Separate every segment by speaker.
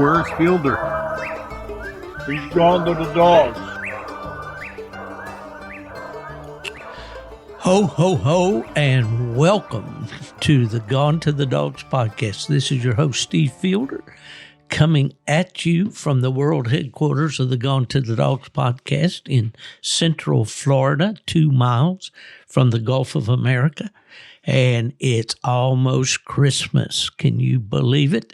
Speaker 1: Where's Fielder? He's gone to the dogs.
Speaker 2: Ho, ho, ho, and welcome to the Gone to the Dogs podcast. This is your host, Steve Fielder, coming at you from the world headquarters of the Gone to the Dogs podcast in Central Florida, 2 miles from the Gulf of America. And it's almost Christmas. Can you believe it?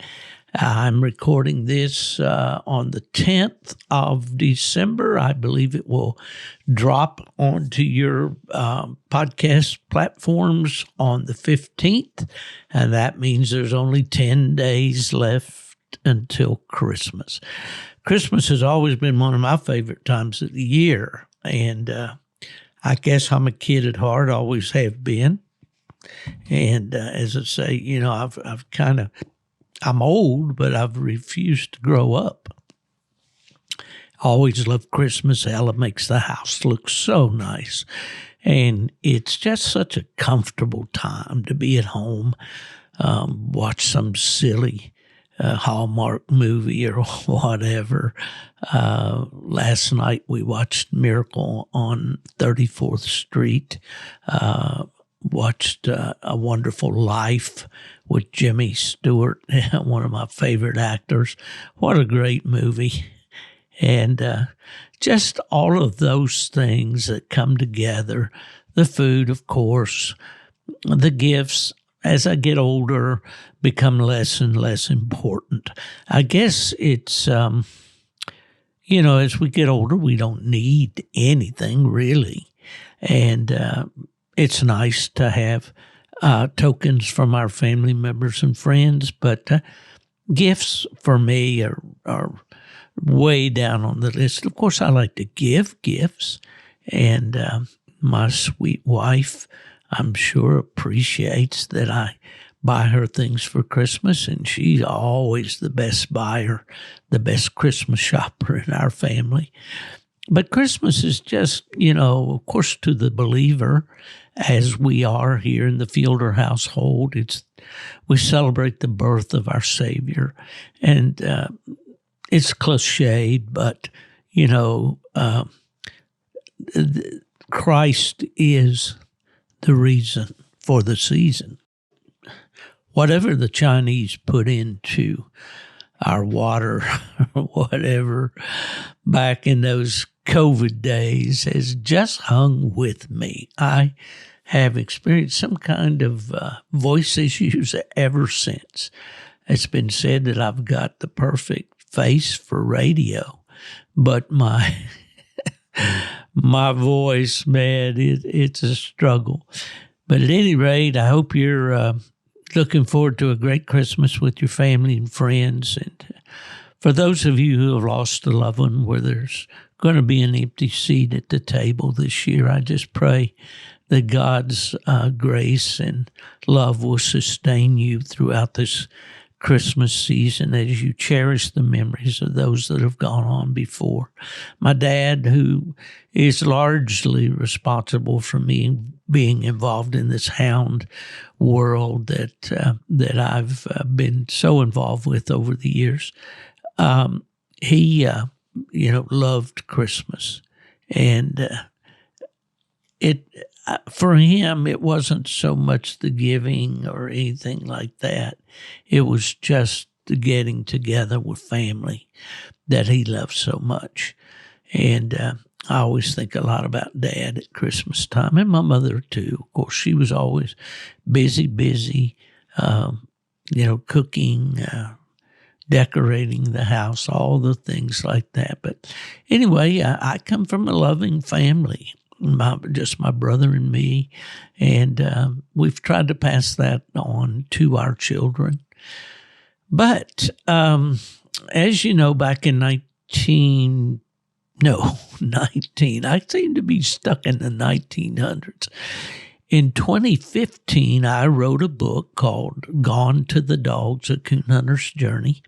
Speaker 2: I'm recording this on the 10th of December. I believe it will drop onto your podcast platforms on the 15th, and that means there's only 10 days left until Christmas. Christmas has always been one of my favorite times of the year, and I guess I'm a kid at heart, always have been. And as I say, you know, I'm old, but I've refused to grow up. Always loved Christmas. Ella makes the house look so nice. And it's just such a comfortable time to be at home, watch some silly Hallmark movie or whatever. Last night we watched Miracle on 34th Street. Watched A Wonderful Life with Jimmy Stewart, one of my favorite actors. What a great movie. And just all of those things that come together, the food, of course, the gifts, as I get older, become less and less important. I guess it's, you know, as we get older, we don't need anything really. And it's nice to have tokens from our family members and friends, but gifts for me are way down on the list. Of course, I like to give gifts, and my sweet wife, I'm sure, appreciates that I buy her things for Christmas, and she's always the best buyer, the best Christmas shopper in our family. But Christmas is just, you know, of course, to the believer, as we are here in the Fielder household, we celebrate the birth of our Savior. And it's cliched, but, you know, Christ is the reason for the season. Whatever the Chinese put into our water or whatever back in those COVID days has just hung with me. I have experienced some kind of voice issues ever since. It's been said that I've got the perfect face for radio, but my voice, man, it's a struggle. But at any rate, I hope you're looking forward to a great Christmas with your family and friends. And for those of you who have lost a loved one where there's going to be an empty seat at the table this year, I just pray that God's grace and love will sustain you throughout this Christmas season as you cherish the memories of those that have gone on before. My dad, who is largely responsible for me being involved in this hound world that I've been so involved with over the years, he loved Christmas, and for him, it wasn't so much the giving or anything like that. It was just the getting together with family that he loved so much. And I always think a lot about Dad at Christmas time, and my mother too. Of course, she was always busy, cooking, decorating the house, all the things like that. But anyway, I come from a loving family. Just my brother and me, and we've tried to pass that on to our children. But as you know, back in 19, I seem to be stuck in the 1900s. In 2015, I wrote a book called Gone to the Dogs, A Coon Hunter's Journey.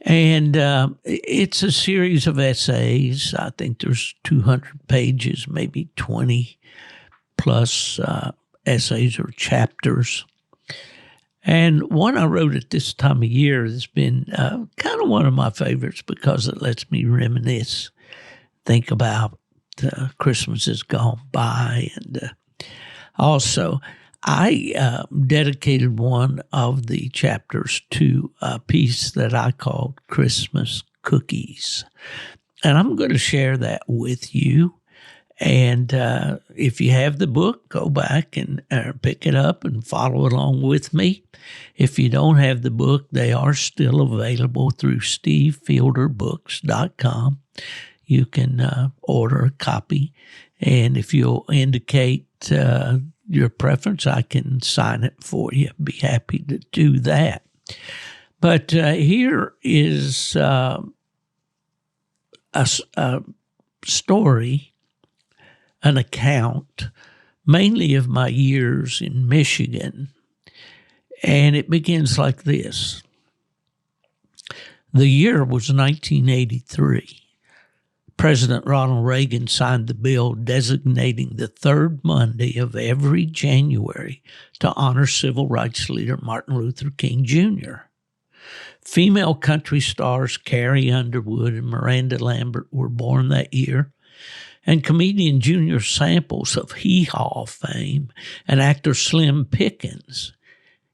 Speaker 2: And it's a series of essays. I think there's 200 pages, maybe 20 plus essays or chapters. And one I wrote at this time of year has been kind of one of my favorites because it lets me reminisce, think about Christmas has gone by. And also, I dedicated one of the chapters to a piece that I called Christmas Cookies. And I'm going to share that with you. And if you have the book, go back and pick it up and follow along with me. If you don't have the book, they are still available through stevefielderbooks.com. You can order a copy. And if you'll indicate your preference, I can sign it for you. Be happy to do that. But here is a story, an account, mainly of my years in Michigan. And it begins like this. The year was 1983. President Ronald Reagan signed the bill designating the third Monday of every January to honor civil rights leader Martin Luther King Jr. Female country stars Carrie Underwood and Miranda Lambert were born that year, and comedian Junior Samples of Hee Haw fame and actor Slim Pickens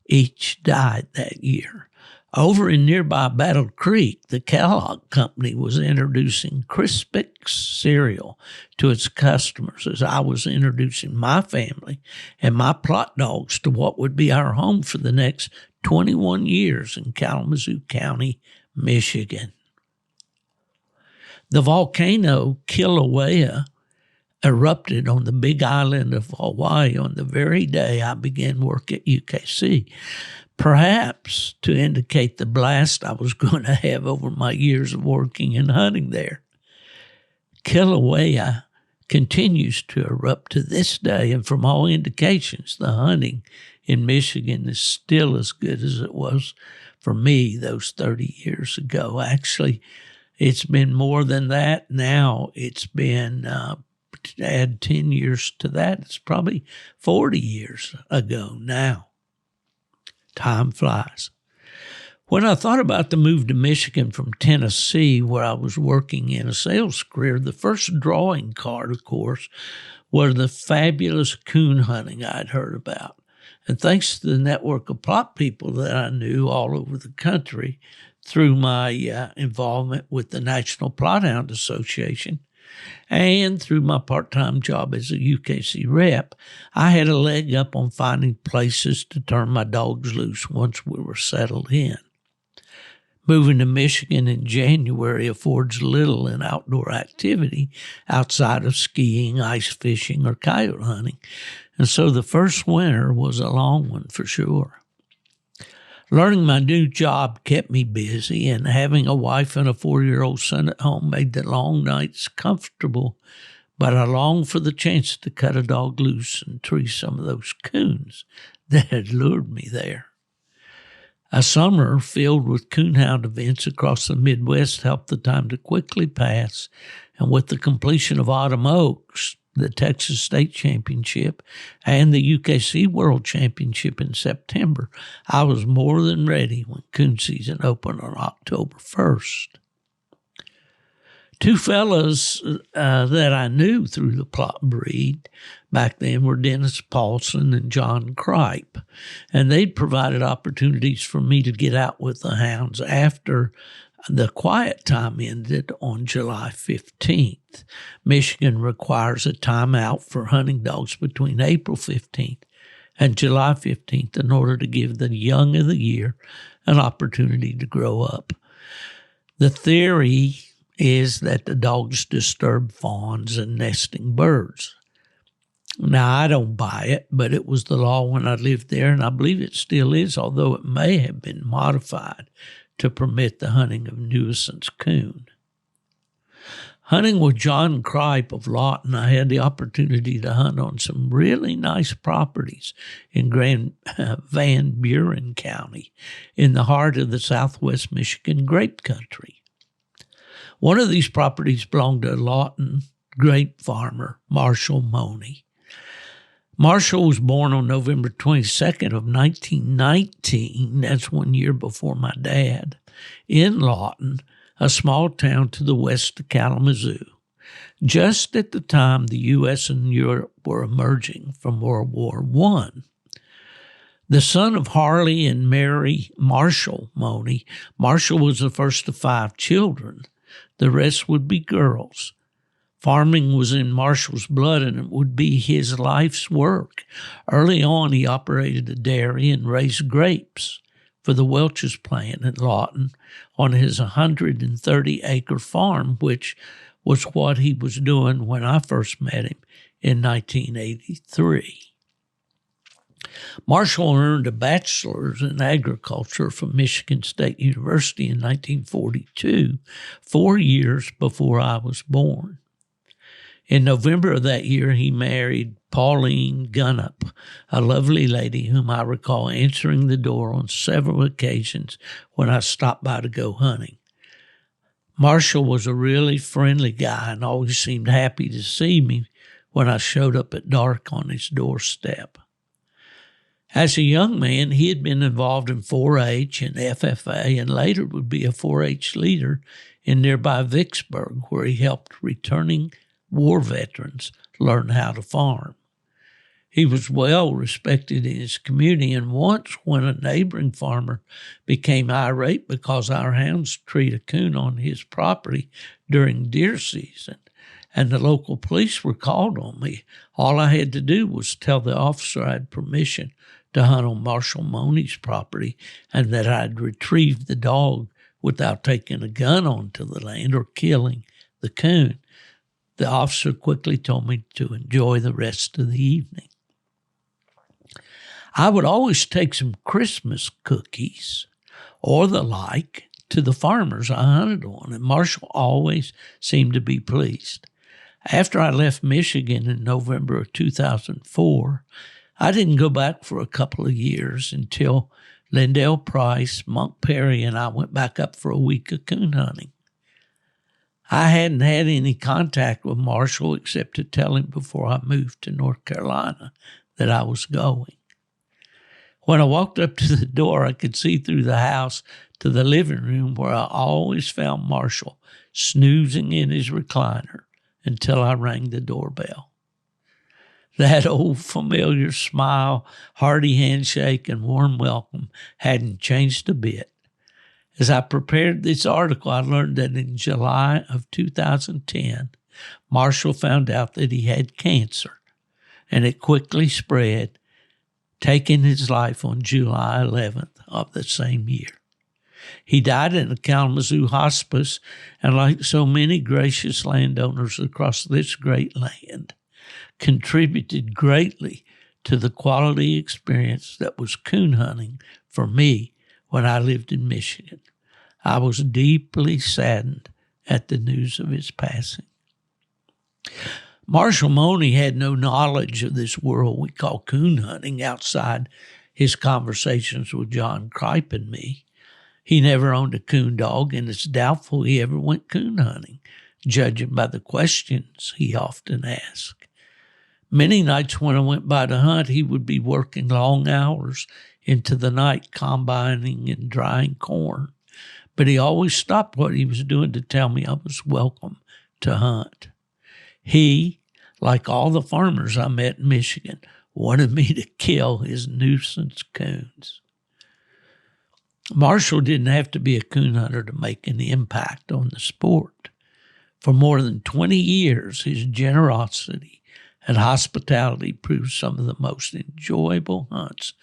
Speaker 2: each died that year. Over in nearby Battle Creek, the Kellogg Company was introducing Crispix cereal to its customers as I was introducing my family and my plot dogs to what would be our home for the next 21 years in Kalamazoo County, Michigan. The volcano Kilauea erupted on the big island of Hawaii on the very day I began work at UKC, perhaps to indicate the blast I was going to have over my years of working and hunting there. Kilauea continues to erupt to this day, and from all indications, the hunting in Michigan is still as good as it was for me those 30 years ago. Actually, it's been more than that now. It's been, to add 10 years to that, it's probably 40 years ago now. Time flies. When I thought about the move to Michigan from Tennessee, where I was working in a sales career, the first drawing card, of course, was the fabulous coon hunting I'd heard about. And thanks to the network of plot people that I knew all over the country through my involvement with the National Plot Hound Association and through my part-time job as a UKC rep, I had a leg up on finding places to turn my dogs loose once we were settled in. Moving to Michigan in January affords little in outdoor activity outside of skiing, ice fishing, or coyote hunting, and so the first winter was a long one for sure. Learning my new job kept me busy, and having a wife and a 4-year-old son at home made the long nights comfortable, but I longed for the chance to cut a dog loose and tree some of those coons that had lured me there. A summer filled with coonhound events across the Midwest helped the time to quickly pass, and with the completion of Autumn Oaks, the Texas State Championship, and the UKC World Championship in September, I was more than ready when coon season opened on October 1st. Two fellas that I knew through the plot breed back then were Dennis Paulson and John Kripe, and they'd provided opportunities for me to get out with the hounds after the quiet time ended on July 15th. Michigan requires a timeout for hunting dogs between April 15th and July 15th in order to give the young of the year an opportunity to grow up. The theory is that the dogs disturb fawns and nesting birds. Now, I don't buy it, but it was the law when I lived there, and I believe it still is, although it may have been modified to permit the hunting of nuisance coon. Hunting with John Kripe of Lawton, I had the opportunity to hunt on some really nice properties in Grand Van Buren County in the heart of the southwest Michigan grape country. One of these properties belonged to Lawton grape farmer Marshall Money. Marshall was born on November 22nd of 1919. That's 1 year before my dad, in Lawton, a small town to the west of Kalamazoo, just at the time the U.S. and Europe were emerging from World War I. The son of Harley and Mary Marshall Money, Marshall was the first of 5 children. The rest would be girls. Farming was in Marshall's blood, and it would be his life's work. Early on, he operated a dairy and raised grapes for the Welch's plant at Lawton on his 130-acre farm, which was what he was doing when I first met him in 1983. Marshall earned a bachelor's in agriculture from Michigan State University in 1942, 4 years before I was born. In November of that year, he married Pauline Gunnup, a lovely lady whom I recall answering the door on several occasions when I stopped by to go hunting. Marshall was a really friendly guy and always seemed happy to see me when I showed up at dark on his doorstep. As a young man, he had been involved in 4-H and FFA and later would be a 4-H leader in nearby Vicksburg, where he helped returning war veterans learn how to farm. He was well respected in his community, and once when a neighboring farmer became irate because our hounds treed a coon on his property during deer season, and the local police were called on me, all I had to do was tell the officer I had permission to hunt on Marshall Money's property and that I'd retrieved the dog without taking a gun onto the land or killing the coon. The officer quickly told me to enjoy the rest of the evening. I would always take some Christmas cookies or the like to the farmers I hunted on, and Marshall always seemed to be pleased. After I left Michigan in November of 2004, I didn't go back for a couple of years until Lindell Price, Monk Perry, and I went back up for a week of coon hunting. I hadn't had any contact with Marshall except to tell him before I moved to North Carolina that I was going. When I walked up to the door, I could see through the house to the living room where I always found Marshall snoozing in his recliner until I rang the doorbell. That old familiar smile, hearty handshake, and warm welcome hadn't changed a bit. As I prepared this article, I learned that in July of 2010, Marshall found out that he had cancer, and it quickly spread, taking his life on July 11th of the same year. He died in a Kalamazoo hospice, and like so many gracious landowners across this great land, contributed greatly to the quality experience that was coon hunting for me when I lived in Michigan. I was deeply saddened at the news of his passing. Marshall Money had no knowledge of this world we call coon hunting outside his conversations with John Kripe and me. He never owned a coon dog, and it's doubtful he ever went coon hunting, judging by the questions he often asked. Many nights when I went by to hunt, he would be working long hours into the night combining and drying corn, but he always stopped what he was doing to tell me I was welcome to hunt. He, like all the farmers I met in Michigan, wanted me to kill his nuisance coons. Marshall didn't have to be a coon hunter to make an impact on the sport. For more than 20 years, his generosity and hospitality proved some of the most enjoyable hunts,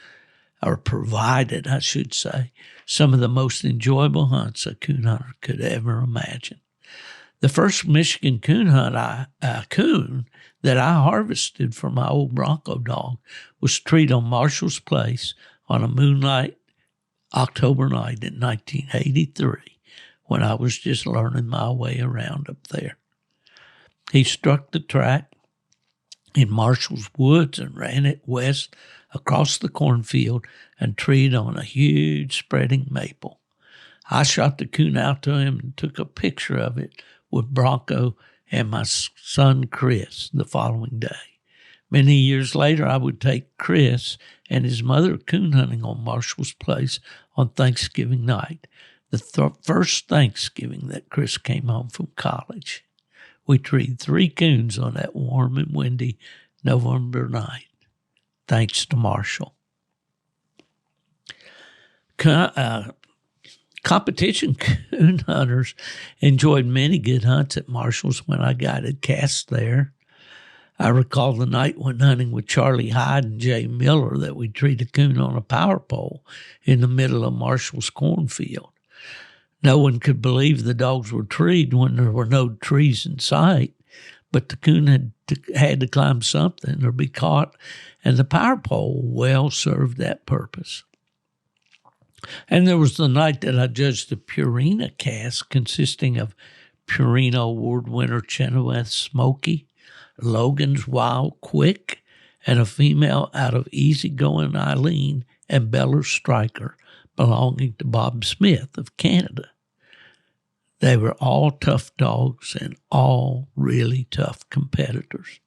Speaker 2: or provided, I should say, some of the most enjoyable hunts a coon hunter could ever imagine. The first Michigan coon coon that I harvested for my old Bronco dog was treed on Marshall's place on a moonlight October night in 1983 when I was just learning my way around up there. He struck the track in Marshall's woods and ran it west across the cornfield and treed on a huge spreading maple. I shot the coon out to him and took a picture of it with Bronco and my son Chris the following day. Many years later, I would take Chris and his mother coon hunting on Marshall's place on Thanksgiving night, the first Thanksgiving that Chris came home from college. We treed 3 coons on that warm and windy November night, thanks to Marshall. Competition coon hunters enjoyed many good hunts at Marshall's when I guided casts there. I recall the night when hunting with Charlie Hyde and Jay Miller that we treed a coon on a power pole in the middle of Marshall's cornfield. No one could believe the dogs were treed when there were no trees in sight, but the coon had to climb something or be caught, and the power pole well served that purpose. And there was the night that I judged the Purina cast consisting of Purina Award winner Chenoweth Smoky, Logan's Wild Quick, and a female out of Easygoing Eileen and Beller Striker belonging to Bob Smith of Canada. They were all tough dogs and all really tough competitors.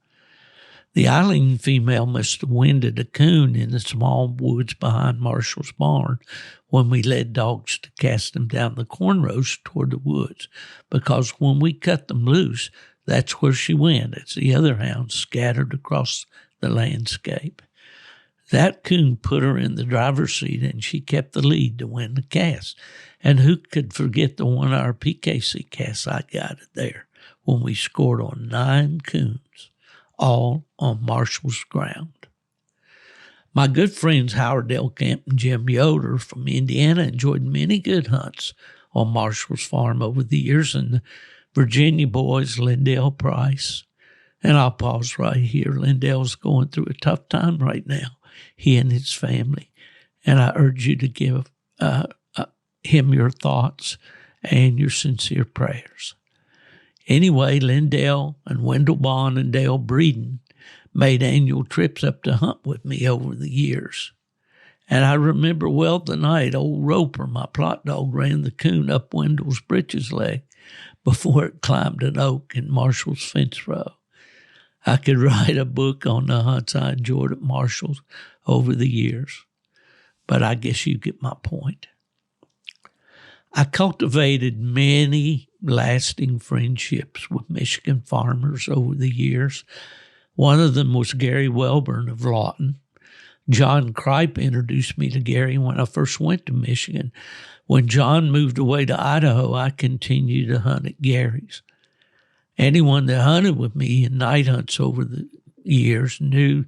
Speaker 2: The Eileen female must have winded a coon in the small woods behind Marshall's barn when we led dogs to cast them down the corn rows toward the woods, because when we cut them loose, that's where she went as the other hounds scattered across the landscape. That coon put her in the driver's seat, and she kept the lead to win the cast. And who could forget the 1-hour PKC cast I guided there when we scored on 9 coons, all on Marshall's ground. My good friends Howard Delcamp and Jim Yoder from Indiana enjoyed many good hunts on Marshall's farm over the years, and the Virginia boys, Lindell Price. And I'll pause right here. Lindell's going through a tough time right now, he and his family. And I urge you to give him your thoughts and your sincere prayers. Anyway, Lindell and Wendell Bond and Dale Breeden made annual trips up to hunt with me over the years. And I remember well the night old Roper, my plot dog, ran the coon up Wendell's breeches leg before it climbed an oak in Marshall's fence row. I could write a book on the hunts I enjoyed at Marshall's over the years, but I guess you get my point. I cultivated many lasting friendships with Michigan farmers over the years. One of them was Gary Welburn of Lawton. John Kripe introduced me to Gary when I first went to Michigan. When John moved away to Idaho, I continued to hunt at Gary's. Anyone that hunted with me in night hunts over the years knew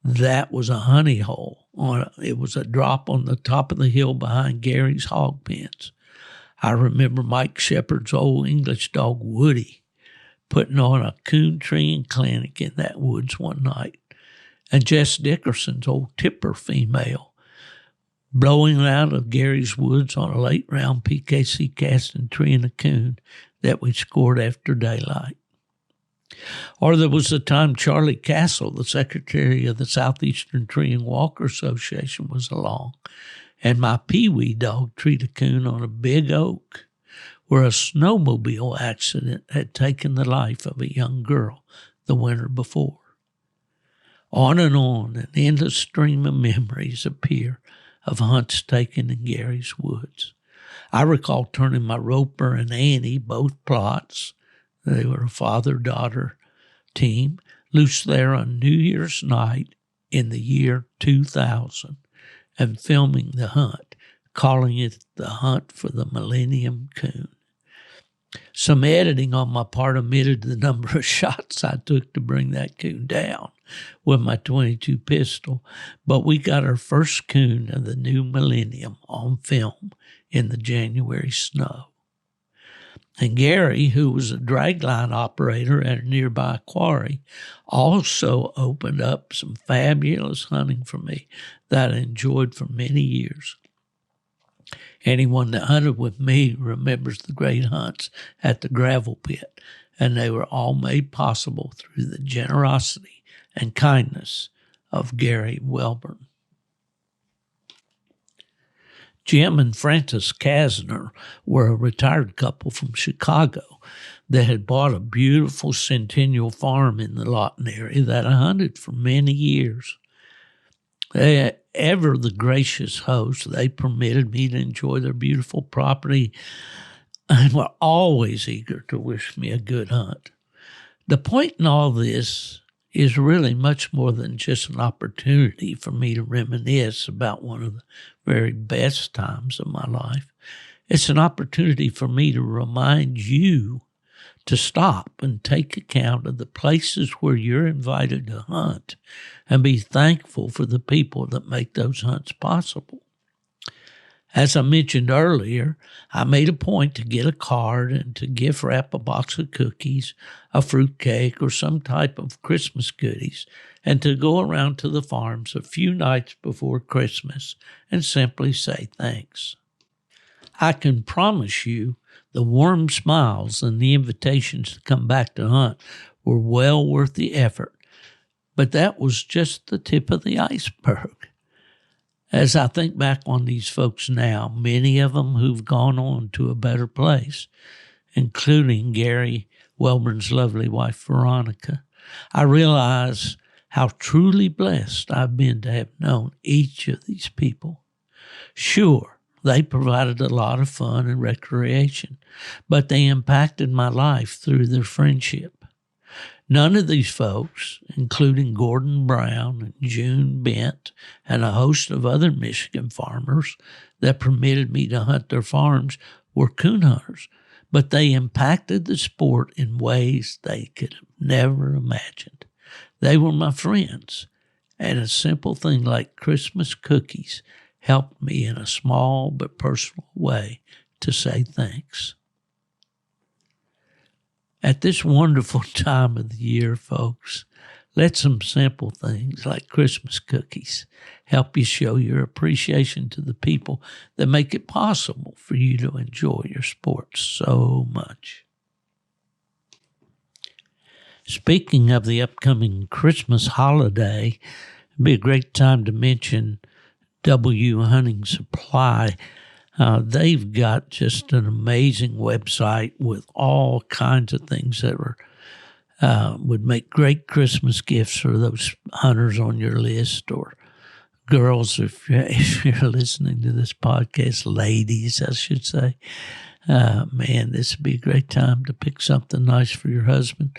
Speaker 2: that was a honey hole. It was a drop on the top of the hill behind Gary's hog pens. I remember Mike Shepard's old English dog, Woody, putting on a coon treeing clinic in that woods one night, and Jess Dickerson's old tipper female blowing out of Gary's woods on a late round PKC cast and treeing a coon that we scored after daylight. Or there was the time Charlie Castle, the secretary of the Southeastern Tree and Walker Association, was along, and my Pee-wee dog treed a coon on a big oak where a snowmobile accident had taken the life of a young girl the winter before. On, an endless stream of memories appear of hunts taken in Gary's woods. I recall turning my Roper and Annie, both plots, they were a father-daughter team, loose there on New Year's night in the year 2000 and filming the hunt, calling it the Hunt for the Millennium Coon. Some editing on my part omitted the number of shots I took to bring that coon down with my .22 pistol, but we got our first coon of the new millennium on film in the January snow. And Gary, who was a dragline operator at a nearby quarry, also opened up some fabulous hunting for me that I enjoyed for many years. Anyone that hunted with me remembers the great hunts at the gravel pit, and they were all made possible through the generosity and kindness of Gary Welburn. Jim and Frances Kasner were a retired couple from Chicago. that had bought a beautiful Centennial farm in the Lawton area that I hunted for many years. Ever the gracious host, they permitted me to enjoy their beautiful property and were always eager to wish me a good hunt. The point in all this is really much more than just an opportunity for me to reminisce about one of the very best times of my life. It's an opportunity for me to remind you to stop and take account of the places where you're invited to hunt and be thankful for the people that make those hunts possible. As I mentioned earlier, I made a point to get a card and to gift wrap a box of cookies, a fruit cake, or some type of Christmas goodies, and to go around to the farms a few nights before Christmas and simply say thanks. I can promise you the warm smiles and the invitations to come back to hunt were well worth the effort, but that was just the tip of the iceberg. As I think back on these folks now, many of them who've gone on to a better place, including Gary Welburn's lovely wife, Veronica, I realize how truly blessed I've been to have known each of these people. Sure, they provided a lot of fun and recreation, but they impacted my life through their friendship. None of these folks, including Gordon Brown and June Bent and a host of other Michigan farmers that permitted me to hunt their farms, were coon hunters, but they impacted the sport in ways they could have never imagined. They were my friends, and a simple thing like Christmas cookies helped me in a small but personal way to say thanks. At this wonderful time of the year, folks, let some simple things like Christmas cookies help you show your appreciation to the people that make it possible for you to enjoy your sports so much. Speaking of the upcoming Christmas holiday, it'd be a great time to mention W Hunting Supply. They've got just an amazing website with all kinds of things that would make great Christmas gifts for those hunters on your list, or girls, if you're listening to this podcast, ladies, I should say. Man, this would be a great time to pick something nice for your husband.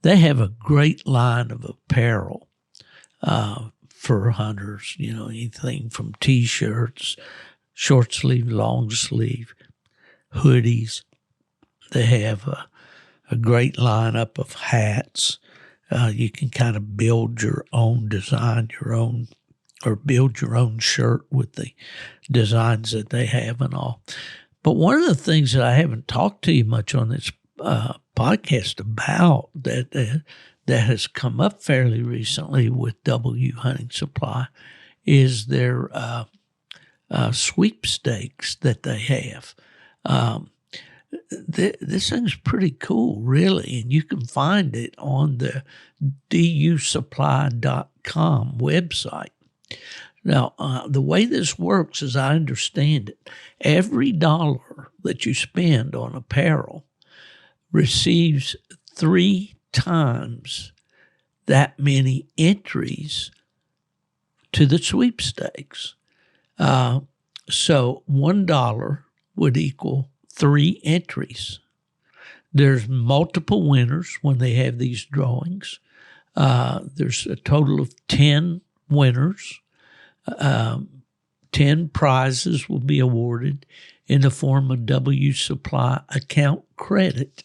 Speaker 2: They have a great line of apparel for hunters, anything from T-shirts, short sleeve, long sleeve, hoodies. They have a great lineup of hats. You can kind of build your own design, build your own shirt with the designs that they have and all. But one of the things that I haven't talked to you much on this podcast about that has come up fairly recently with W Hunting Supply is their sweepstakes that they have. This thing's pretty cool, really, and you can find it on the dusupply.com website. Now, the way this works, as I understand it, every dollar that you spend on apparel receives 3 times that many entries to the sweepstakes. So $1 would equal 3 entries. There's multiple winners when they have these drawings. There's a total of 10 winners. 10 prizes will be awarded in the form of W Supply account credit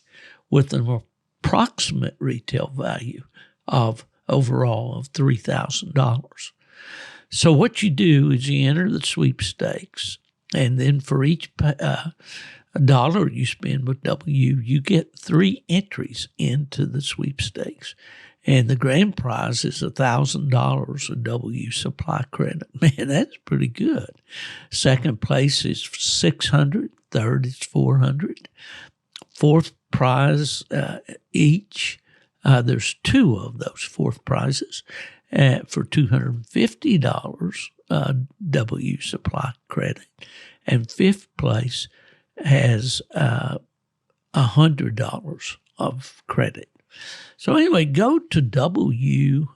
Speaker 2: with an approximate retail value of overall of $3,000. So what you do is you enter the sweepstakes, and then for each dollar you spend with W, you get 3 entries into the sweepstakes. And the grand prize is $1,000 of W Supply credit. Man, that's pretty good. Second place is $600. Third is $400. Fourth prize each. There's 2 of those fourth prizes for $250 W Supply credit. And fifth place has $100 of credit. So anyway, go to WSupply.com.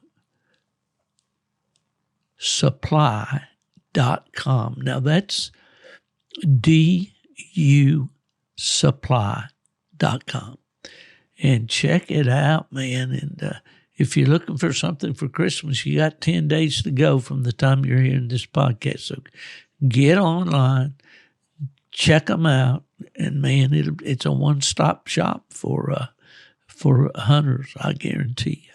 Speaker 2: Now that's DUSupply.com. And check it out, man. And if you're looking for something for Christmas, you got 10 days to go from the time you're hearing this podcast. So get online, check them out, and man, it's a one-stop shop for hunters, I guarantee you.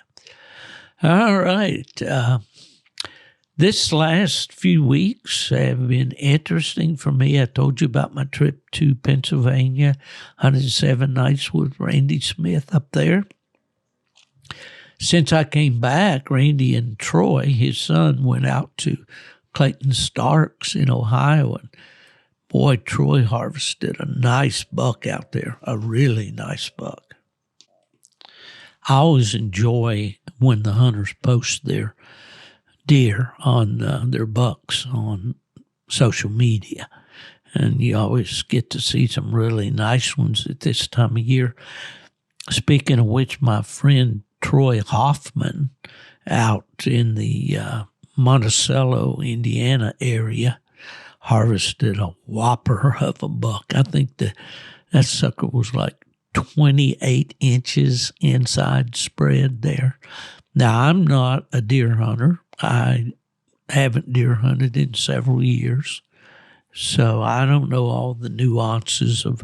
Speaker 2: All right. This last few weeks have been interesting for me. I told you about my trip to Pennsylvania, 107 nights with Randy Smith up there. Since I came back, Randy and Troy, his son, went out to Clayton Starks in Ohio. And boy, Troy harvested a nice buck out there, a really nice buck. I always enjoy when the hunters post their deer on their bucks on social media. And you always get to see some really nice ones at this time of year. Speaking of which, my friend Troy Hoffman out in the Monticello, Indiana area harvested a whopper of a buck. I think that sucker was like 28 inches inside spread there. Now, I'm not a deer hunter. I haven't deer hunted in several years, so I don't know all the nuances of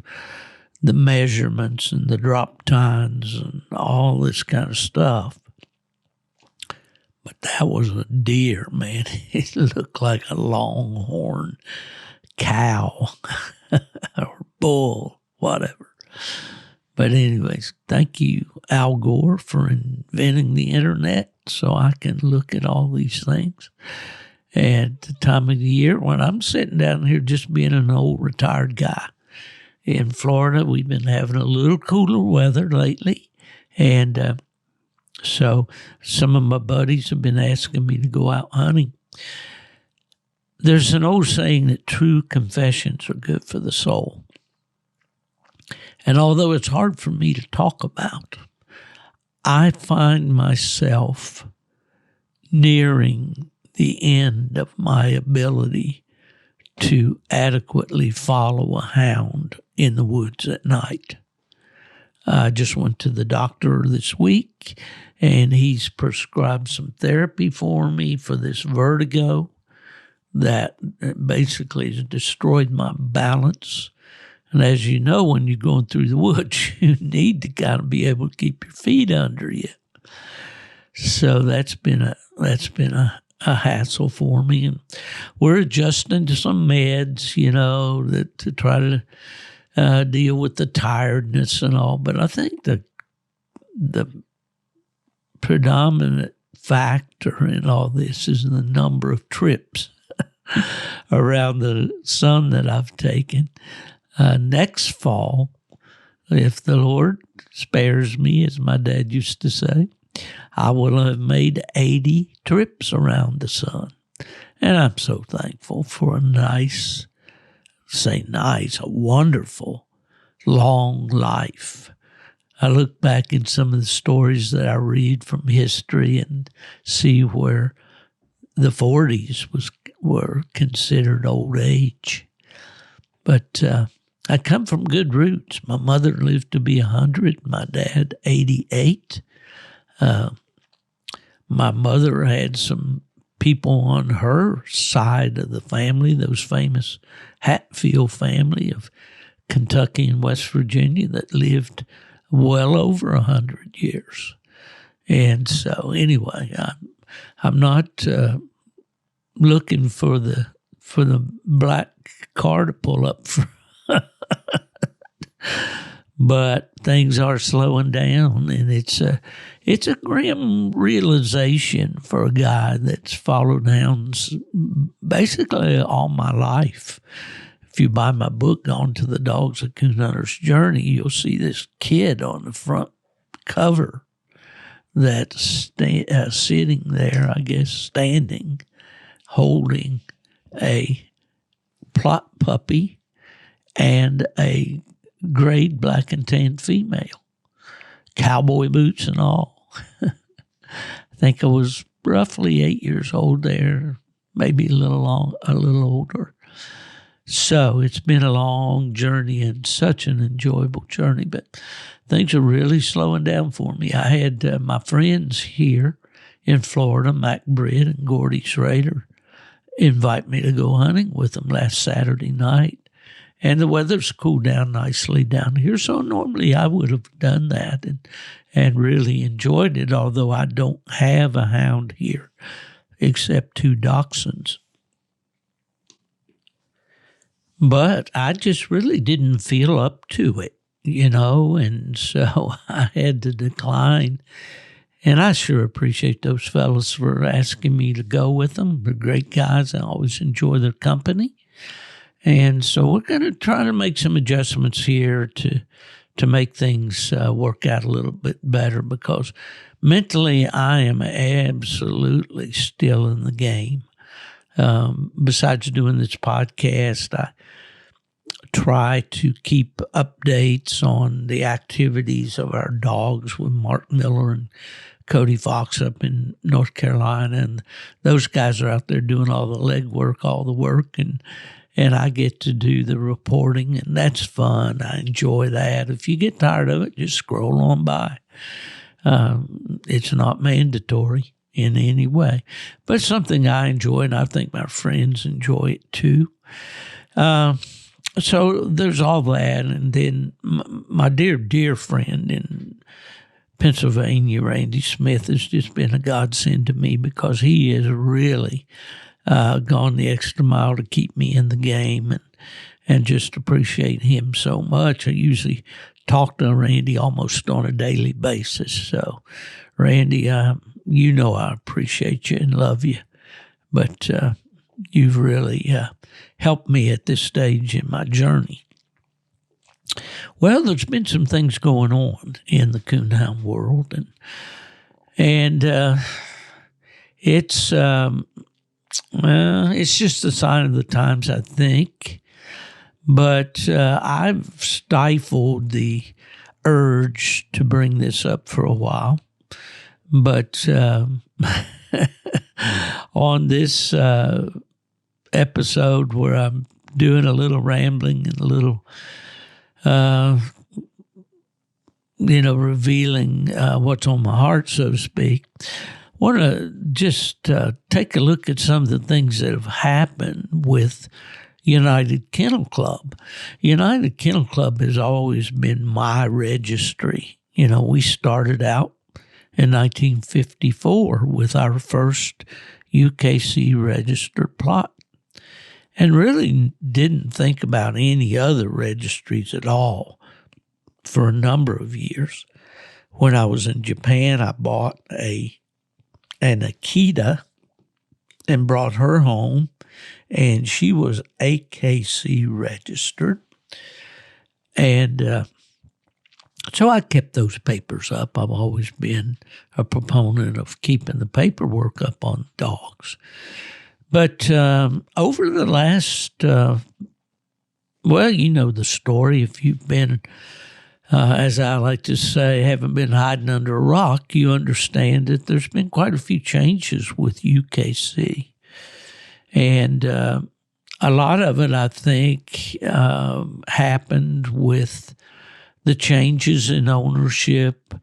Speaker 2: the measurements and the drop tines and all this kind of stuff. But that was a deer, man. It looked like a longhorn cow or bull, whatever. But anyways, thank you, Al Gore, for inventing the internet so I can look at all these things. At the time of the year when I'm sitting down here just being an old retired guy. In Florida, we've been having a little cooler weather lately. And so some of my buddies have been asking me to go out hunting. There's an old saying that true confessions are good for the soul. And although it's hard for me to talk about, I find myself nearing the end of my ability to adequately follow a hound in the woods at night. I just went to the doctor this week, and he's prescribed some therapy for me for this vertigo that basically has destroyed my balance. And as you know, when you're going through the woods, you need to kind of be able to keep your feet under you. So that's been a hassle for me. And we're adjusting to some meds, that to try to deal with the tiredness and all. But I think the predominant factor in all this is the number of trips around the sun that I've taken. Next fall, if the Lord spares me, as my dad used to say, I will have made 80 trips around the sun. And I'm so thankful for a wonderful, long life. I look back in some of the stories that I read from history and see where the 40s were considered old age. But I come from good roots. My mother lived to be 100, my dad 88. My mother had some people on her side of the family, those famous Hatfield family of Kentucky and West Virginia that lived well over 100 years. And so anyway, I'm not looking for the black car to pull up for but things are slowing down, and it's a grim realization for a guy that's followed hounds basically all my life. If you buy my book, Gone to the Dogs, A Coon Hunter's Journey, you'll see this kid on the front cover that's sitting there, I guess, standing, holding a plot puppy and a grade black and tan female. cowboy boots and all. I think I was roughly 8 years old there, maybe a little older. So it's been a long journey and such an enjoyable journey, but things are really slowing down for me. I had my friends here in Florida, Mac Britt and Gordy Schrader, invite me to go hunting with them last Saturday night. And the weather's cooled down nicely down here, so normally I would have done that and really enjoyed it, although I don't have a hound here except 2 dachshunds. But I just really didn't feel up to it, and so I had to decline. And I sure appreciate those fellas for asking me to go with them. They're great guys. I always enjoy their company. And so we're going to try to make some adjustments here to make things work out a little bit better, because mentally I am absolutely still in the game. Besides doing this podcast, I try to keep updates on the activities of our dogs with Mark Miller and Cody Fox up in North Carolina. And those guys are out there doing all the legwork, all the work, and I get to do the reporting, and that's fun. I enjoy that. If you get tired of it, just scroll on by. It's not mandatory in any way, but it's something I enjoy, and I think my friends enjoy it too. So there's all that, and then my dear friend in Pennsylvania, Randy Smith, has just been a godsend to me, because he has really gone the extra mile to keep me in the game, and just appreciate him so much. I usually talk to Randy almost on a daily basis. So, Randy, I appreciate you and love you, but you've really helped me at this stage in my journey. Well, there's been some things going on in the coonhound world, and it's just a sign of the times, I think. But I've stifled the urge to bring this up for a while. But on this episode, where I'm doing a little rambling and a little, revealing what's on my heart, so to speak, I want to just take a look at some of the things that have happened with United Kennel Club. United Kennel Club has always been my registry. We started out in 1954 with our first UKC registered plot, and really didn't think about any other registries at all for a number of years. When I was in Japan, I bought an Akita and brought her home, and she was AKC registered. And so I kept those papers up. I've always been a proponent of keeping the paperwork up on dogs. But over the last, the story. If you've been, as I like to say, haven't been hiding under a rock, you understand that there's been quite a few changes with UKC. And a lot of it, I think, happened with the changes in ownership.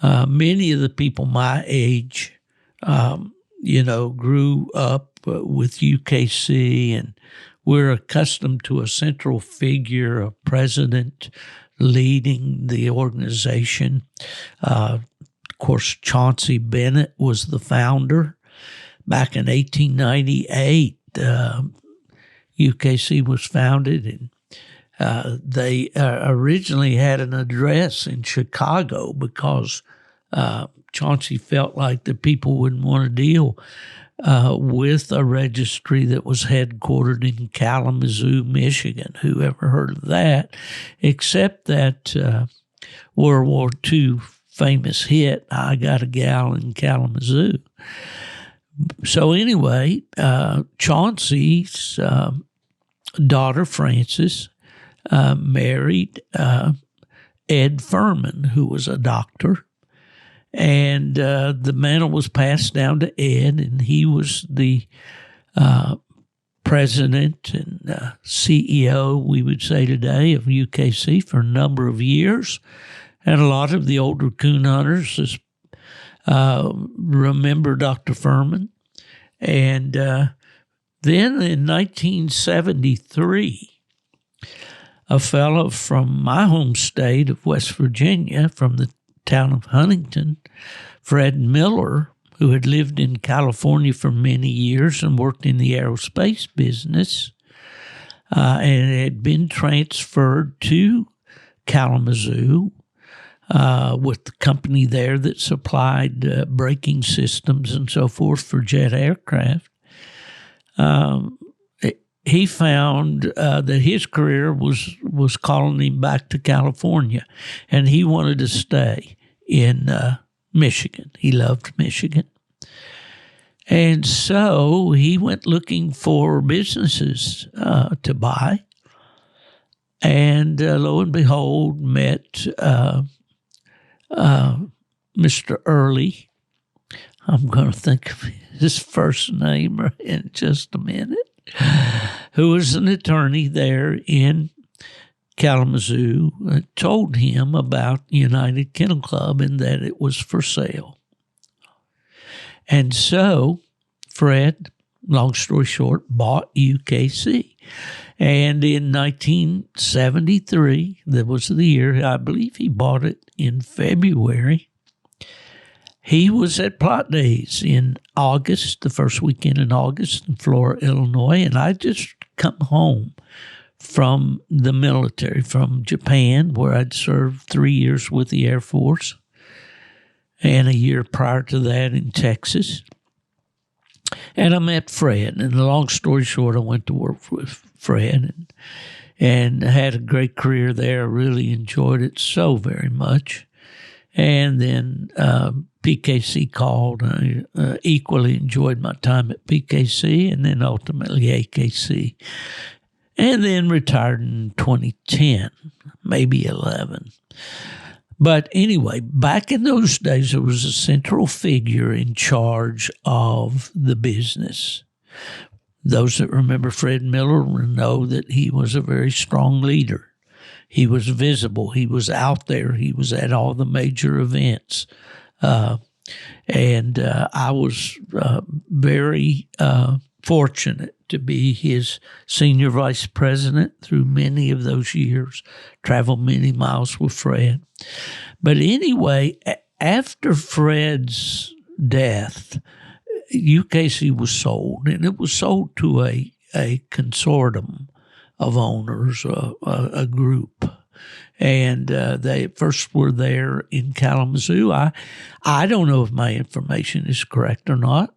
Speaker 2: Many of the people my age, grew up with UKC, and we're accustomed to a central figure, a president leading the organization. Of course, Chauncey Bennett was the founder. Back in 1898, UKC was founded, and they originally had an address in Chicago because Chauncey felt like the people wouldn't want to deal with a registry that was headquartered in Kalamazoo, Michigan. Who ever heard of that? Except that World War II famous hit, "I Got a Gal in Kalamazoo." So anyway, Chauncey's daughter, Frances, married Ed Furman, who was a doctor. And the mantle was passed down to Ed, and he was the president and CEO, we would say today, of UKC for a number of years. And a lot of the older coon hunters remember Dr. Furman. And then in 1973, a fellow from my home state of West Virginia, from the town of Huntington, Fred Miller, who had lived in California for many years and worked in the aerospace business, and had been transferred to Kalamazoo with the company there that supplied braking systems and so forth for jet aircraft. He found that his career was calling him back to California, and he wanted to stay in Michigan. He loved Michigan. And so he went looking for businesses to buy, and lo and behold, met Mr. Early. I'm going to think of his first name in just a minute, who was an attorney there in Kalamazoo, told him about United Kennel Club and that it was for sale. And so Fred, long story short, bought UKC. And in 1973, that was the year, I believe he bought it in February. He was at Plot Days in August, the first weekend in August in Flora, Illinois, and I just come home from the military, from Japan, where I'd served 3 years with the Air Force, and a year prior to that in Texas. And I met Fred, and the long story short, I went to work with Fred and had a great career there. I really enjoyed it so very much. And then PKC called. I equally enjoyed my time at PKC and then ultimately AKC. And then retired in 2010, maybe 11. But anyway, back in those days, there was a central figure in charge of the business. Those that remember Fred Miller know that he was a very strong leader. He was visible. He was out there. He was at all the major events. And I was very fortunate to be his senior vice president through many of those years, traveled many miles with Fred. But anyway, after Fred's death, UKC was sold, and it was sold to a consortium of owners, a group. And they first were there in Kalamazoo. I don't know if my information is correct or not,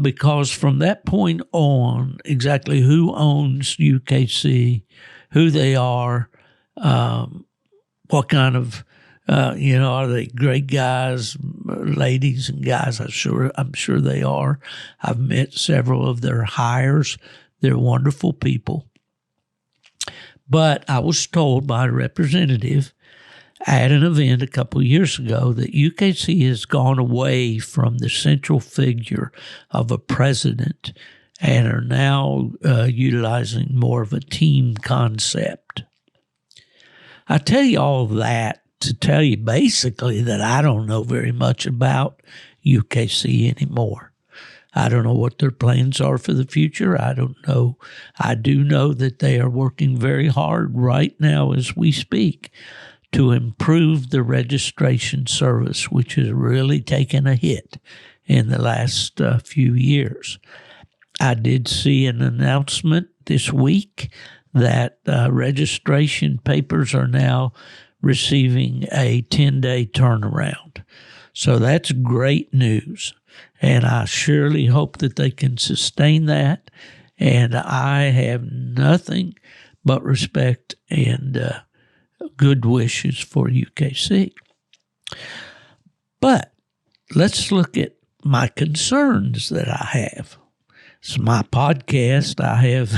Speaker 2: because from that point on, exactly who owns UKC, who they are, what kind of, are they great guys, ladies and guys? I'm sure they are. I've met several of their hires. They're wonderful people. But I was told by a representative at an event a couple of years ago that UKC has gone away from the central figure of a president and are now utilizing more of a team concept. I tell you all that to tell you basically that I don't know very much about UKC anymore. I don't know what their plans are for the future. I don't know. I do know that they are working very hard right now as we speak to improve the registration service, which has really taken a hit in the last few years. I did see an announcement this week that registration papers are now receiving a 10-day turnaround. So that's great news. And I surely hope that they can sustain that. And I have nothing but respect and good wishes for UKC. But let's look at my concerns that I have. It's my podcast. I have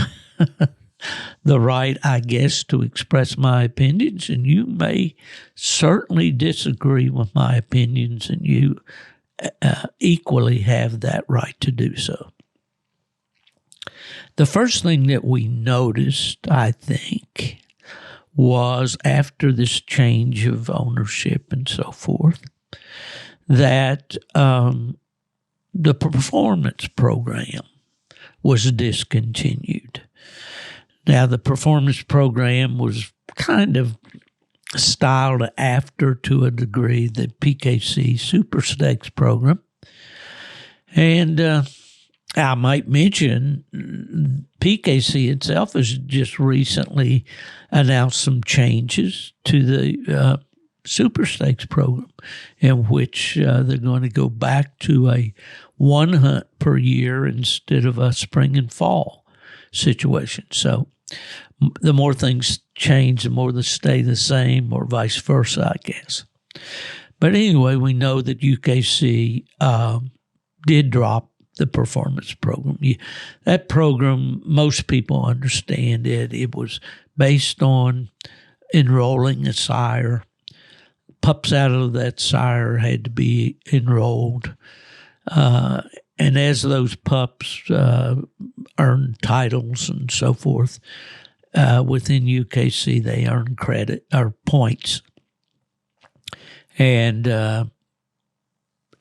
Speaker 2: the right, I guess, to express my opinions, and you may certainly disagree with my opinions, and you equally have that right to do so. The first thing that we noticed, I think, was after this change of ownership and so forth, that the performance program was discontinued. Now, the performance program was kind of styled after, to a degree, the PKC Super Stakes program. And I might mention PKC itself has just recently announced some changes to the Super Stakes program, in which they're going to go back to a one hunt per year instead of a spring and fall situation. So the more things change, the more they stay the same, or vice versa, I guess. But anyway, we know that UKC did drop the performance program. That program, most people understand it. It was based on enrolling a sire. Pups out of that sire had to be enrolled. And as those pups earned titles and so forth, within UKC, they earn credit or points. And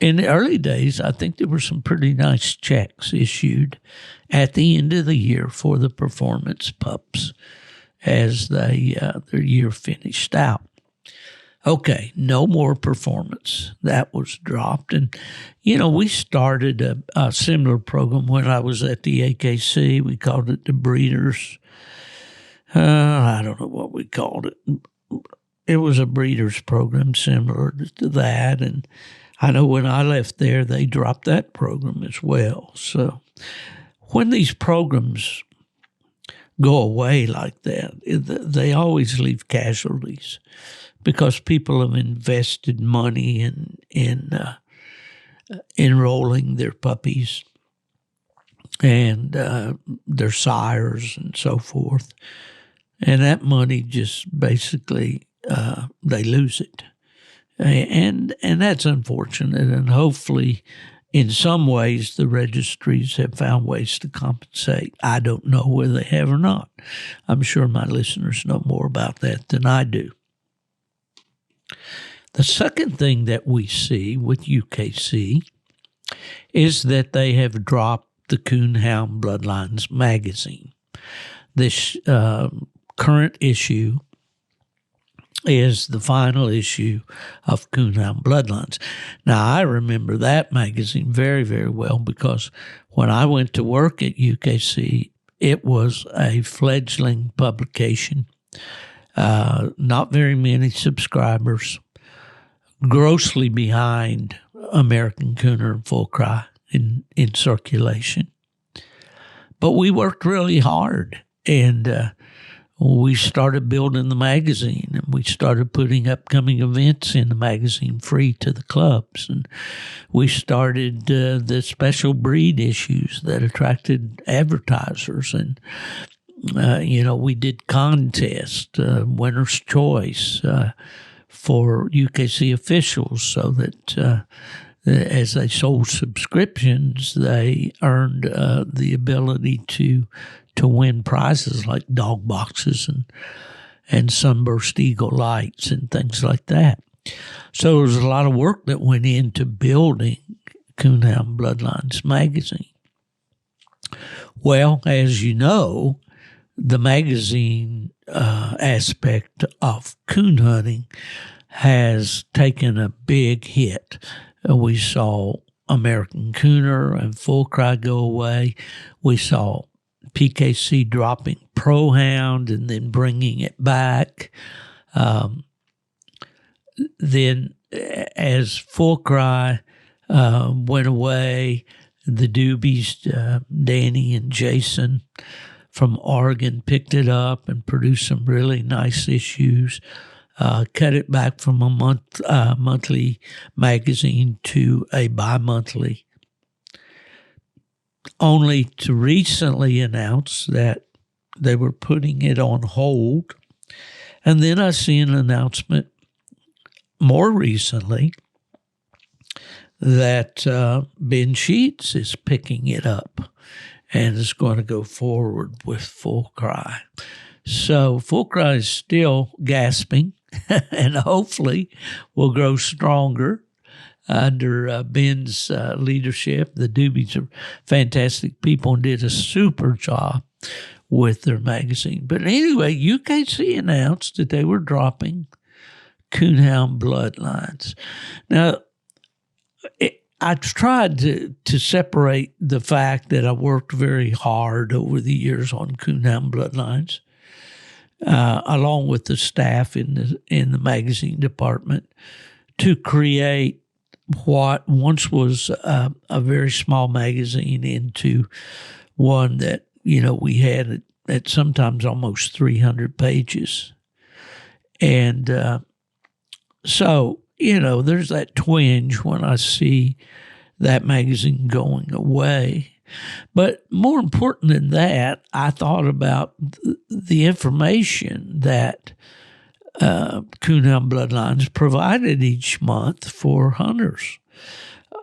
Speaker 2: in the early days, I think there were some pretty nice checks issued at the end of the year for the performance pups as their year finished out. Okay, no more performance. That was dropped. And, we started a similar program when I was at the AKC. We called it the Breeders. I don't know what we called it. It was a breeders program similar to that. And I know when I left there, they dropped that program as well. So when these programs go away like that, they always leave casualties, because people have invested money in enrolling their puppies and their sires and so forth. And that money just basically, they lose it. And that's unfortunate. And hopefully, in some ways, the registries have found ways to compensate. I don't know whether they have or not. I'm sure my listeners know more about that than I do. The second thing that we see with UKC is that they have dropped the Coon Hound Bloodlines magazine. This current issue is the final issue of Coon Hound Bloodlines. Now, I remember that magazine very, very well, because when I went to work at UKC, it was a fledgling publication. Not very many subscribers, grossly behind American Cooner and Full Cry in circulation. But we worked really hard, and we started building the magazine, and we started putting upcoming events in the magazine free to the clubs. And we started the special breed issues that attracted advertisers. And we did contests, winner's choice for UKC officials, so that as they sold subscriptions, they earned the ability to win prizes like dog boxes and sunburst eagle lights and things like that. So there was a lot of work that went into building Coon Hound Bloodlines magazine. Well, as you know, the magazine aspect of coon hunting has taken a big hit. We saw American Cooner and Full Cry go away. We saw PKC dropping Pro Hound and then bringing it back. Then as Full Cry went away, the Doobies, Danny and Jason from Oregon, picked it up and produced some really nice issues. Cut it back from a monthly magazine to a bi-monthly, only to recently announce that they were putting it on hold. And then I see an announcement more recently that Ben Sheets is picking it up and is going to go forward with Full Cry. So Full Cry is still gasping and hopefully will grow stronger under Ben's leadership. The Doobies are fantastic people and did a super job with their magazine. But anyway, UKC announced that they were dropping Coonhound Bloodlines. Now, I tried to separate the fact that I worked very hard over the years on Coonhound Bloodlines, along with the staff in the magazine department, to create what once was a very small magazine into one that, we had at sometimes almost 300 pages. And so, there's that twinge when I see that magazine going away. But more important than that, I thought about the information that Coonhound Bloodlines provided each month for hunters.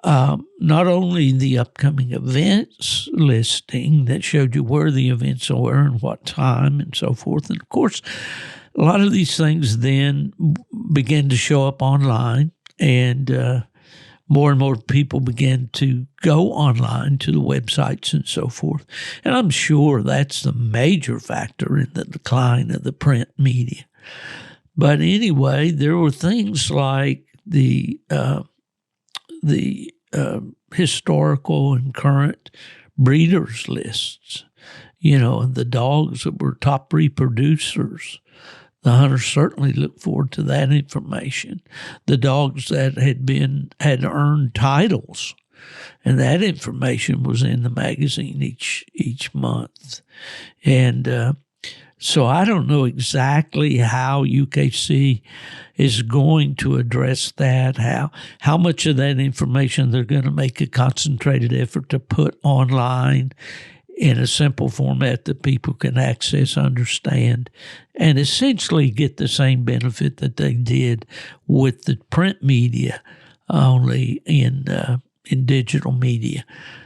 Speaker 2: Not only the upcoming events listing that showed you where the events were and what time and so forth. And of course, a lot of these things then began to show up online, and more and more people began to go online to the websites and so forth. And I'm sure that's the major factor in the decline of the print media. But anyway, there were things like the historical and current breeders lists, and the dogs that were top reproducers. The hunters certainly look forward to that information. The dogs that had earned titles, and that information was in the magazine each month. And so I don't know exactly how UKC is going to address that, how much of that information they're going to make a concentrated effort to put online in a simple format that people can access, understand, and essentially get the same benefit that they did with the print media, only in digital media.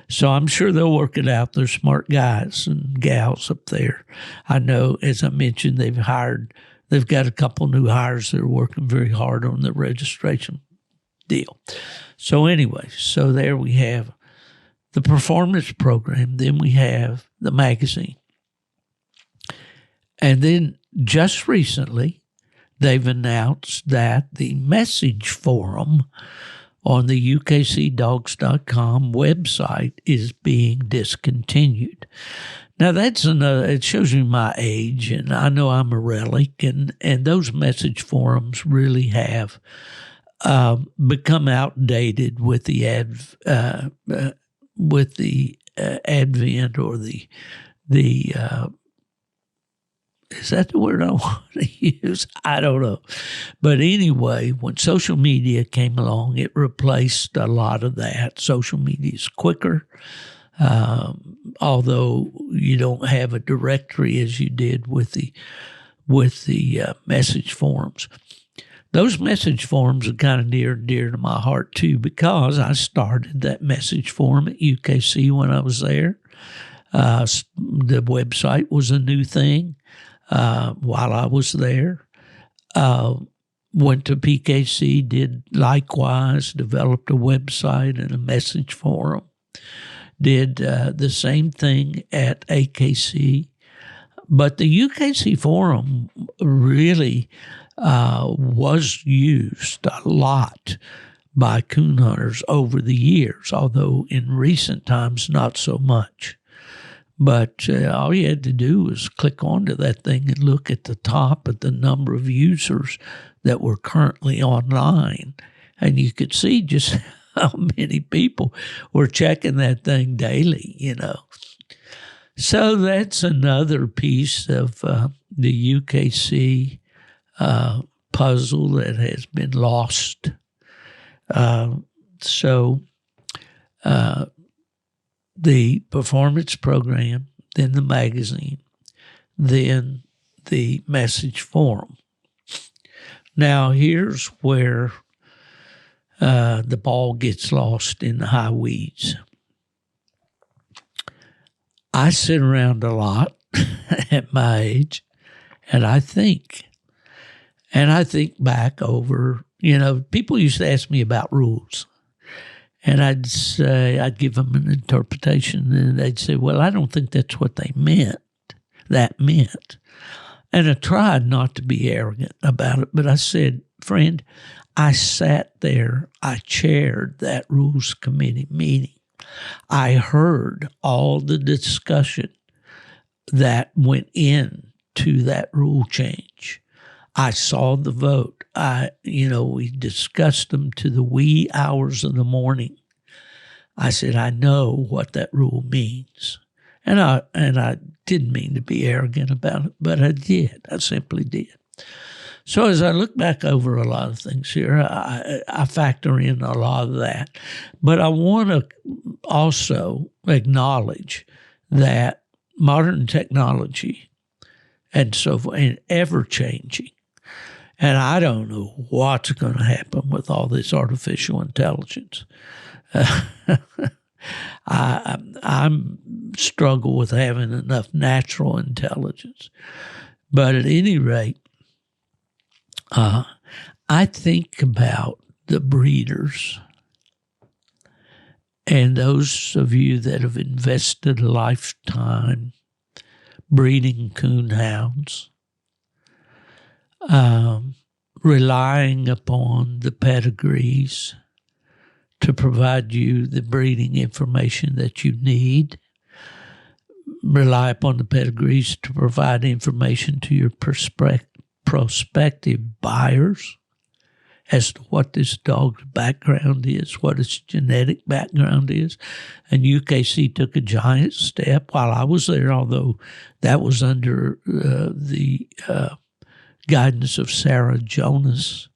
Speaker 2: So I'm sure they'll work it out. They're smart guys and gals up there. I know, as I mentioned, they've got a couple new hires that are working very hard on the registration deal. So anyway, so there we have the performance program. Then we have the magazine. And then just recently, they've announced that the message forum on the ukcdogs.com website is being discontinued. Now, it shows you my age, and I know I'm a relic, and those message forums really have become outdated with the advent or the is that the word I want to use? I don't know. But anyway, when social media came along, it replaced a lot of that. Social media is quicker, although you don't have a directory as you did with the message forums. Those message forums are kind of near and dear to my heart, too, because I started that message forum at UKC when I was there. The website was a new thing while I was there. Went to PKC, did likewise, developed a website and a message forum. Did the same thing at AKC. But the UKC forum really was used a lot by coon hunters over the years, although in recent times not so much. But all you had to do was click onto that thing and look at the top at the number of users that were currently online, and you could see just how many people were checking that thing daily, So that's another piece of the UKC puzzle that has been lost. The performance program, then the magazine, than the message forum. Now, here's where the ball gets lost in the high weeds. I sit around a lot at my age, and I think back over, people used to ask me about rules. And I'd give them an interpretation, and they'd say, well, I don't think that's what they meant. That meant. And I tried not to be arrogant about it, but I said, friend, I sat there, I chaired that rules committee meeting. I heard all the discussion that went into that rule change. I saw the vote. We discussed them to the wee hours of the morning. I said, I know what that rule means. And I didn't mean to be arrogant about it, but I did. I simply did. So as I look back over a lot of things here, I factor in a lot of that. But I want to also acknowledge that modern technology and so forth, and ever-changing, and I don't know what's going to happen with all this artificial intelligence. I'm struggle with having enough natural intelligence. But at any rate, I think about the breeders and those of you that have invested a lifetime breeding coon hounds, relying upon the pedigrees to provide you the breeding information that you need, rely upon the pedigrees to provide information to your prospective buyers as to what this dog's background is, what its genetic background is. And UKC took a giant step while I was there, although that was under the guidance of Sarah Jonas,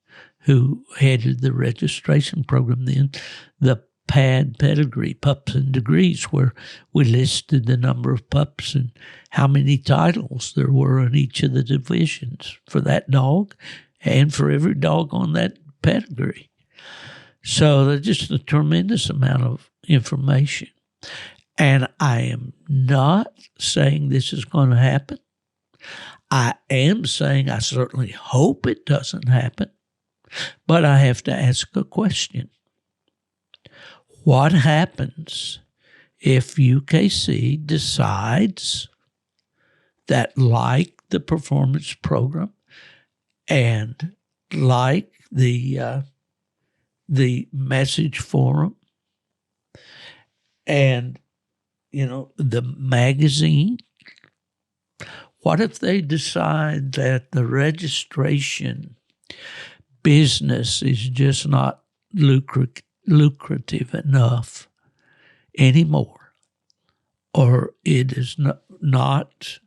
Speaker 2: who headed the registration program then, the PAD pedigree, pups and degrees, where we listed the number of pups and how many titles there were in each of the divisions for that dog and for every dog on that pedigree. So there's just a tremendous amount of information. And I am not saying this is going to happen. I am saying I certainly hope it doesn't happen. But I have to ask a question. What happens if UKC decides that, like the performance program and like the message forum and, the magazine, what if they decide that the registration business is just not lucrative enough anymore, or it is not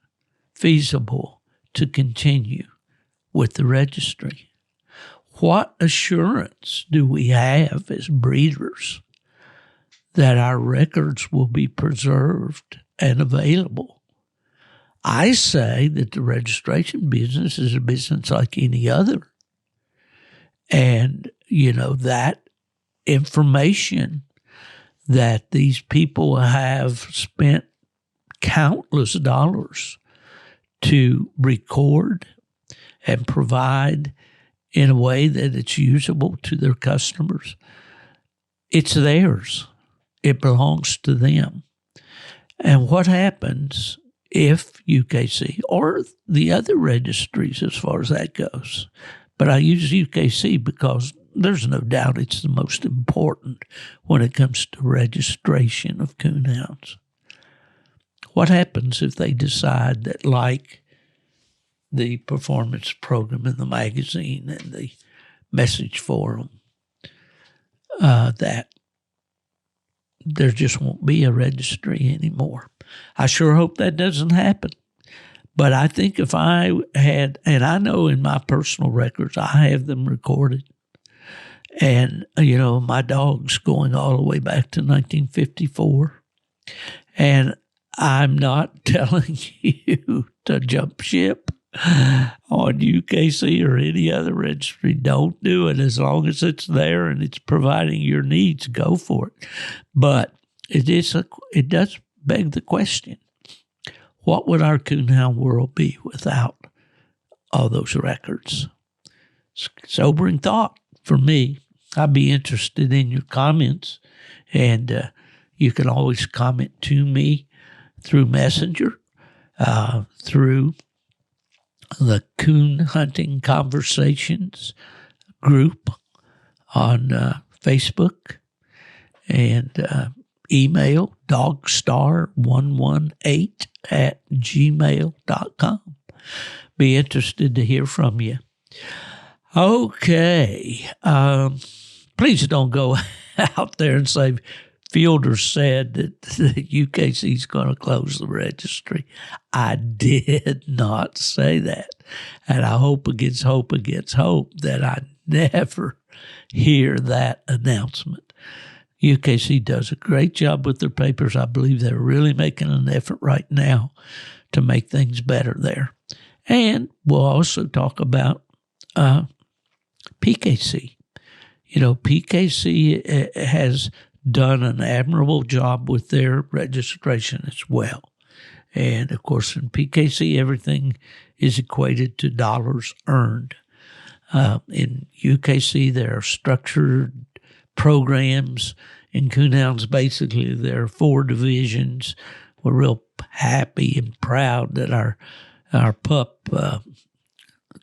Speaker 2: feasible to continue with the registry? What assurance do we have as breeders that our records will be preserved and available? I say that the registration business is a business like any other. And, that information that these people have spent countless dollars to record and provide in a way that it's usable to their customers, it's theirs. It belongs to them. And what happens if UKC or the other registries, as far as that goes, but I use UKC because there's no doubt it's the most important when it comes to registration of coonhounds. What happens if they decide that, like the performance program in the magazine and the message forum, that there just won't be a registry anymore? I sure hope that doesn't happen. But I think if I had, and I know in my personal records, I have them recorded. And, my dog's going all the way back to 1954. And I'm not telling you to jump ship on UKC or any other registry. Don't do it. As long as it's there and it's providing your needs, go for it. But it does beg the question, what would our coonhound world be without all those records? Sobering thought for me. I'd be interested in your comments, and you can always comment to me through Messenger, through the Coon Hunting Conversations group on Facebook, and email dogstar118@gmail.com. Be interested to hear from you. Okay. Please don't go out there and say Fielder said that the UKC is going to close the registry. I did not say that. And I hope against hope that I never hear that announcement. UKC does a great job with their papers. I believe they're really making an effort right now to make things better there. And we'll also talk about PKC. You know, PKC has done an admirable job with their registration as well. And, of course, in PKC, everything is equated to dollars earned. In UKC, there are structured programs. In Coonhounds, basically, there are 4 divisions. We're real happy and proud that our pup,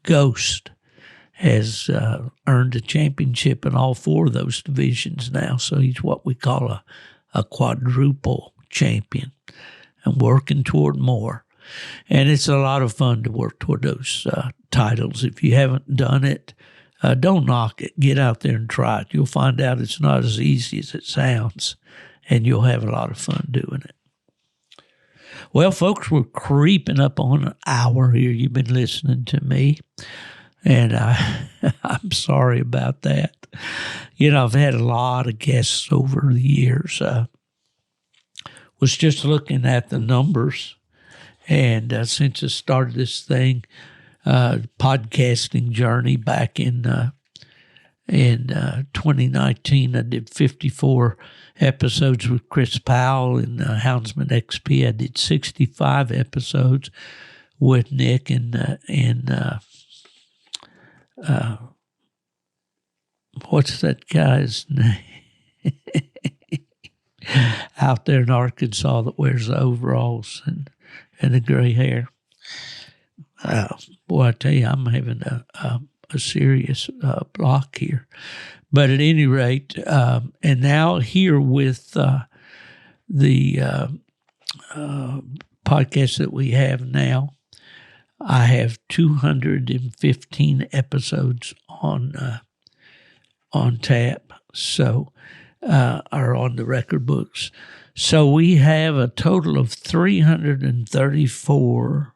Speaker 2: Ghost, has earned a championship in all 4 of those divisions now. So he's what we call a quadruple champion and working toward more. And it's a lot of fun to work toward those titles. If you haven't done it, don't knock it. Get out there and try it. You'll find out it's not as easy as it sounds, and you'll have a lot of fun doing it. Well, folks, we're creeping up on an hour here. You've been listening to me, and I'm sorry about that. You know, I've had a lot of guests over the years. Was just looking at the numbers, and since I started this thing, podcasting journey back in 2019, I did 54 episodes with Chris Powell in Houndsman XP. I did 65 episodes with Nick and what's that guy's name out there in Arkansas that wears the overalls and the gray hair. Boy, I tell you, I'm having a serious block here. But at any rate, and now here with the podcast that we have now, I have 215 episodes on tap, so are on the record books. So we have a total of 334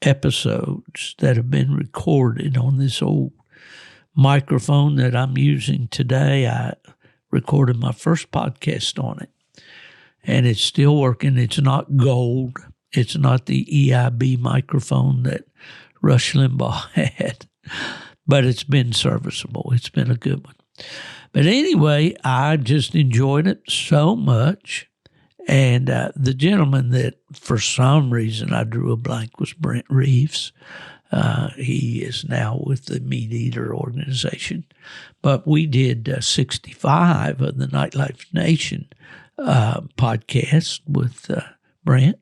Speaker 2: episodes that have been recorded on this old microphone that I'm using today. I recorded my first podcast on it, and it's still working. It's not gold. It's not the EIB microphone that Rush Limbaugh had, but it's been serviceable. It's been a good one. But anyway, I just enjoyed it so much. And the gentleman that for some reason I drew a blank was Brent Reeves. He is now with the Meat Eater organization. But we did 65 of the Nightlife Nation podcast with Brent.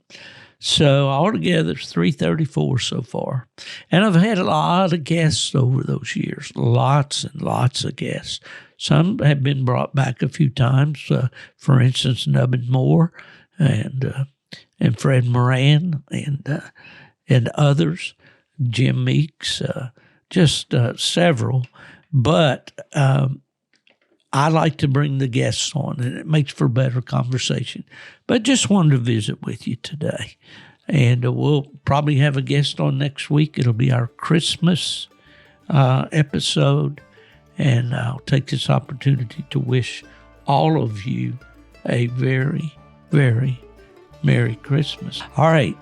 Speaker 2: So altogether, it's 334 so far. And I've had a lot of guests over those years, lots and lots of guests. Some have been brought back a few times. For instance, Nubbin Moore and Fred Moran and others, Jim Meeks, just several. But I like to bring the guests on, and it makes for better conversation. But just wanted to visit with you today. And we'll probably have a guest on next week. It'll be our Christmas episode. And I'll take this opportunity to wish all of you a very, very Merry Christmas. All right.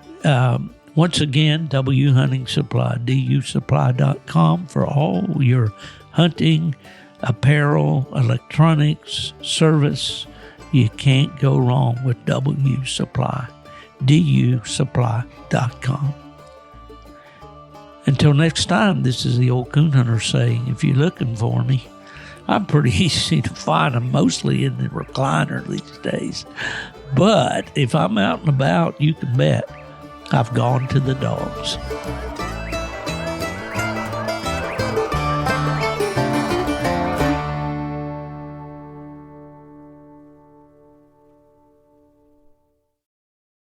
Speaker 2: Once again, W Hunting Supply, dusupply.com for all your hunting, apparel, electronics, service. You can't go wrong with W Supply, dusupply.com. Until next time, this is the old coon hunter saying, if you're looking for me, I'm pretty easy to find. I'm mostly in the recliner these days. But if I'm out and about, you can bet I've gone to the dogs.